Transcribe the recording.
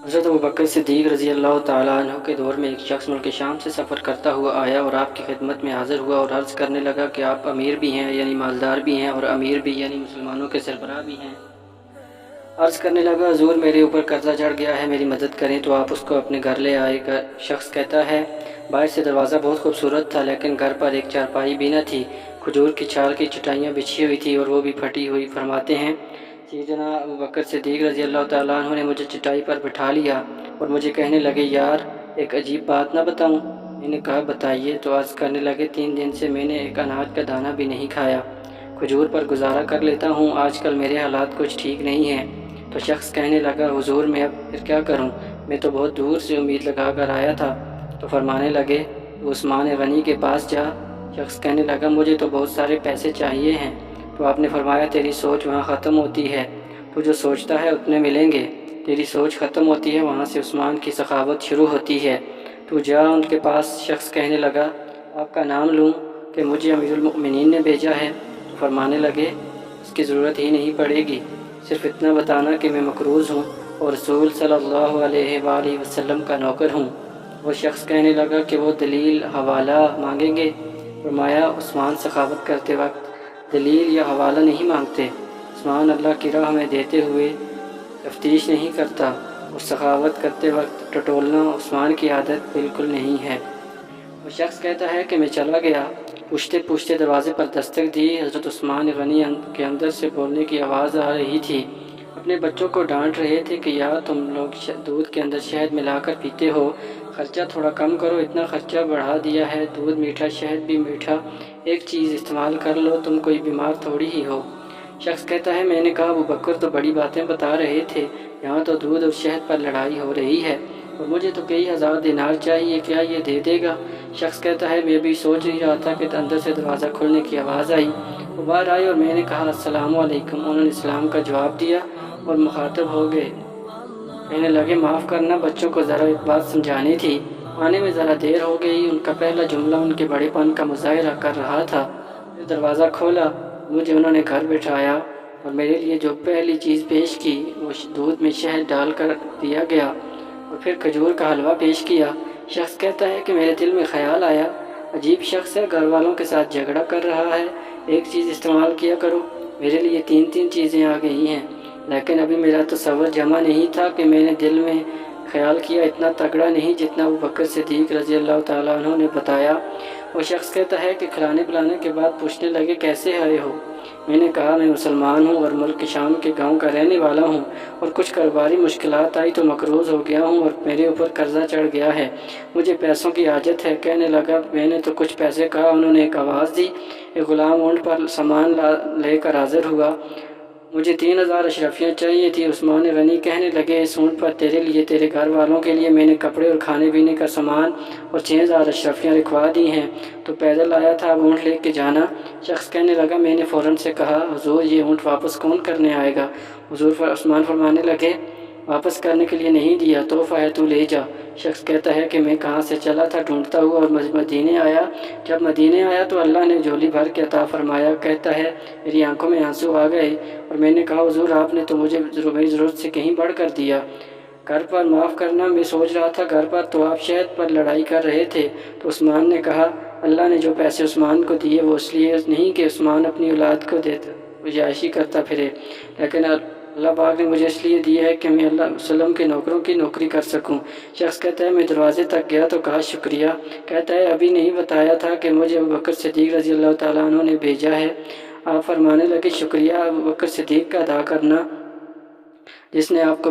حضرت ابوبکر صدیق رضی اللہ تعالیٰ عنہ کے دور میں ایک شخص ملک شام سے سفر کرتا ہوا آیا اور آپ کی خدمت میں حاضر ہوا اور عرض کرنے لگا کہ آپ امیر بھی ہیں یعنی مالدار بھی ہیں، اور امیر بھی یعنی مسلمانوں کے سربراہ بھی ہیں۔ عرض کرنے لگا، حضور میرے اوپر قرضہ چڑھ گیا ہے، میری مدد کریں تو آپ اس کو اپنے گھر لے آئے گا۔ شخص کہتا ہے، باہر سے دروازہ بہت خوبصورت تھا لیکن گھر پر ایک چارپائی بھی نہ تھی، کھجور کی چھال کی چٹائیاں بچھی ہوئی تھی اور وہ بھی پھٹی ہوئی۔ فرماتے ہیں، سیدنا ابوبکر صدیق رضی اللہ تعالیٰ عنہ نے مجھے چٹائی پر بٹھا لیا اور مجھے کہنے لگے، یار ایک عجیب بات نہ بتاؤں؟ میں نے کہا، بتائیے۔ تو عرض کرنے لگے، 3 دن سے میں نے ایک اناج کا دانہ بھی نہیں کھایا، کھجور پر گزارا کر لیتا ہوں، آج کل میرے حالات کچھ ٹھیک نہیں ہیں۔ تو شخص کہنے لگا، حضور میں اب پھر کیا کروں؟ میں تو بہت دور سے امید لگا کر آیا تھا۔ تو فرمانے لگے، تو عثمان غنی کے پاس جا۔ شخص کہنے لگا، مجھے تو بہت سارے پیسے چاہیے ہیں۔ تو آپ نے فرمایا، تیری سوچ وہاں ختم ہوتی ہے، تو جو سوچتا ہے اتنے ملیں گے۔ تیری سوچ ختم ہوتی ہے، وہاں سے عثمان کی سخاوت شروع ہوتی ہے، تو جا ان کے پاس۔ شخص کہنے لگا، آپ کا نام لوں کہ مجھے امیر المؤمنین نے بھیجا ہے؟ تو فرمانے لگے، اس کی ضرورت ہی نہیں پڑے گی، صرف اتنا بتانا کہ میں مقروض ہوں اور رسول صلی اللہ علیہ وآلہ وسلم کا نوکر ہوں۔ وہ شخص کہنے لگا کہ وہ دلیل حوالہ مانگیں گے؟ فرمایا، عثمان سخاوت کرتے وقت دلیل یا حوالہ نہیں مانگتے، عثمان اللہ کی راہ میں دیتے ہوئے تفتیش نہیں کرتا، اور سخاوت کرتے وقت ٹٹولنا عثمان کی عادت بالکل نہیں ہے۔ وہ شخص کہتا ہے کہ میں چلا گیا، پوچھتے پوچھتے دروازے پر دستک دی، حضرت عثمان غنی کے اندر سے بولنے کی آواز آ رہی تھی، اپنے بچوں کو ڈانٹ رہے تھے کہ یار تم لوگ دودھ کے اندر شہد ملا کر پیتے ہو، خرچہ تھوڑا کم کرو، اتنا خرچہ بڑھا دیا ہے، دودھ میٹھا شہد بھی میٹھا، ایک چیز استعمال کر لو، تم کوئی بیمار تھوڑی ہی ہو۔ شخص کہتا ہے، میں نے کہا، ابوبکر تو بڑی باتیں بتا رہے تھے، یہاں تو دودھ اور شہد پر لڑائی ہو رہی ہے، اور مجھے تو کئی ہزار دینار چاہیے، کیا یہ دے دے گا؟ شخص کہتا ہے، میں بھی سوچ ہی رہا تھا کہ اندر سے دروازہ کھلنے کی آواز آئی، وہ باہر آئے اور میں نے کہا، السلام علیکم۔ انہوں نے اسلام کا جواب دیا اور مخاطب ہو گئے، کہنے لگے، معاف کرنا، بچوں کو ذرا ایک بات سمجھانی تھی، آنے میں ذرا دیر ہو گئی۔ ان کا پہلا جملہ ان کے بڑے پن کا مظاہرہ کر رہا تھا۔ پھر دروازہ کھولا، مجھے انہوں نے گھر بٹھایا اور میرے لیے جو پہلی چیز پیش کی وہ دودھ میں شہد ڈال کر دیا گیا، اور پھر کھجور کا حلوہ پیش کیا۔ شخص کہتا ہے کہ میرے دل میں خیال آیا، عجیب شخص ہے، گھر والوں کے ساتھ جھگڑا کر رہا ہے، ایک چیز استعمال کیا کرو، میرے لیے 3 چیزیں آ گئی ہیں، لیکن ابھی میرا تصور جمع نہیں تھا کہ میں نے دل میں خیال کیا، اتنا تگڑا نہیں جتنا ابوبکر صدیق رضی اللہ تعالیٰ عنہ نے بتایا۔ وہ شخص کہتا ہے کہ کھلانے پلانے کے بعد پوچھنے لگے، کیسے آئے ہو؟ میں نے کہا، میں مسلمان ہوں اور ملک شام کے گاؤں کا رہنے والا ہوں، اور کچھ کاروباری مشکلات آئی تو مقروض ہو گیا ہوں اور میرے اوپر قرضہ چڑھ گیا ہے، مجھے پیسوں کی حاجت ہے۔ کہنے لگا، میں نے تو کچھ پیسے کہا، انہوں نے ایک آواز دی، ایک غلام اونٹ پر سامان لے کر حاضر ہوا، مجھے 3000 اشرفیاں چاہیے تھی۔ عثمان غنی کہنے لگے، اس اونٹ پر تیرے لیے، تیرے گھر والوں کے لیے میں نے کپڑے اور کھانے پینے کا سامان اور 6000 اشرفیاں لکھوا دی ہیں، تو پیدل آیا تھا، اب اونٹ لے کے جانا۔ شخص کہنے لگا، میں نے فوراً سے کہا، حضور یہ اونٹ واپس کون کرنے آئے گا؟ عثمان فرمانے لگے، واپس کرنے کے لیے نہیں دیا، تحفہ ہے، تو لے جا۔ شخص کہتا ہے کہ میں کہاں سے چلا تھا ڈھونڈتا ہوا اور مدینے آیا، جب مدینے آیا تو اللہ نے جھولی بھر کے عطا فرمایا۔ کہتا ہے، میری آنکھوں میں آنسو آ گئے اور میں نے کہا، حضور آپ نے تو مجھے میری ضرورت سے کہیں بڑھ کر دیا۔ گھر پر معاف کرنا، میں سوچ رہا تھا گھر پر تو آپ شہد پر لڑائی کر رہے تھے۔ تو عثمان نے کہا، اللہ نے جو پیسے عثمان کو دیے وہ اس لیے نہیں کہ عثمان اپنی اولاد کو دیتا عیاشی کرتا پھرے، لیکن اللہ پاک نے مجھے اس لیے دیا ہے کہ میں اللہ علیہ وسلم کے نوکروں کی نوکری کر سکوں۔ شخص کہتا ہے، میں دروازے تک گیا تو کہا، شکریہ۔ کہتا ہے، ابھی نہیں بتایا تھا کہ مجھے ابوبکر صدیق رضی اللہ تعالیٰ عنہ نے بھیجا ہے۔ آپ فرمانے لگے، شکریہ ابوبکر صدیق کا ادا کرنا جس نے آپ کو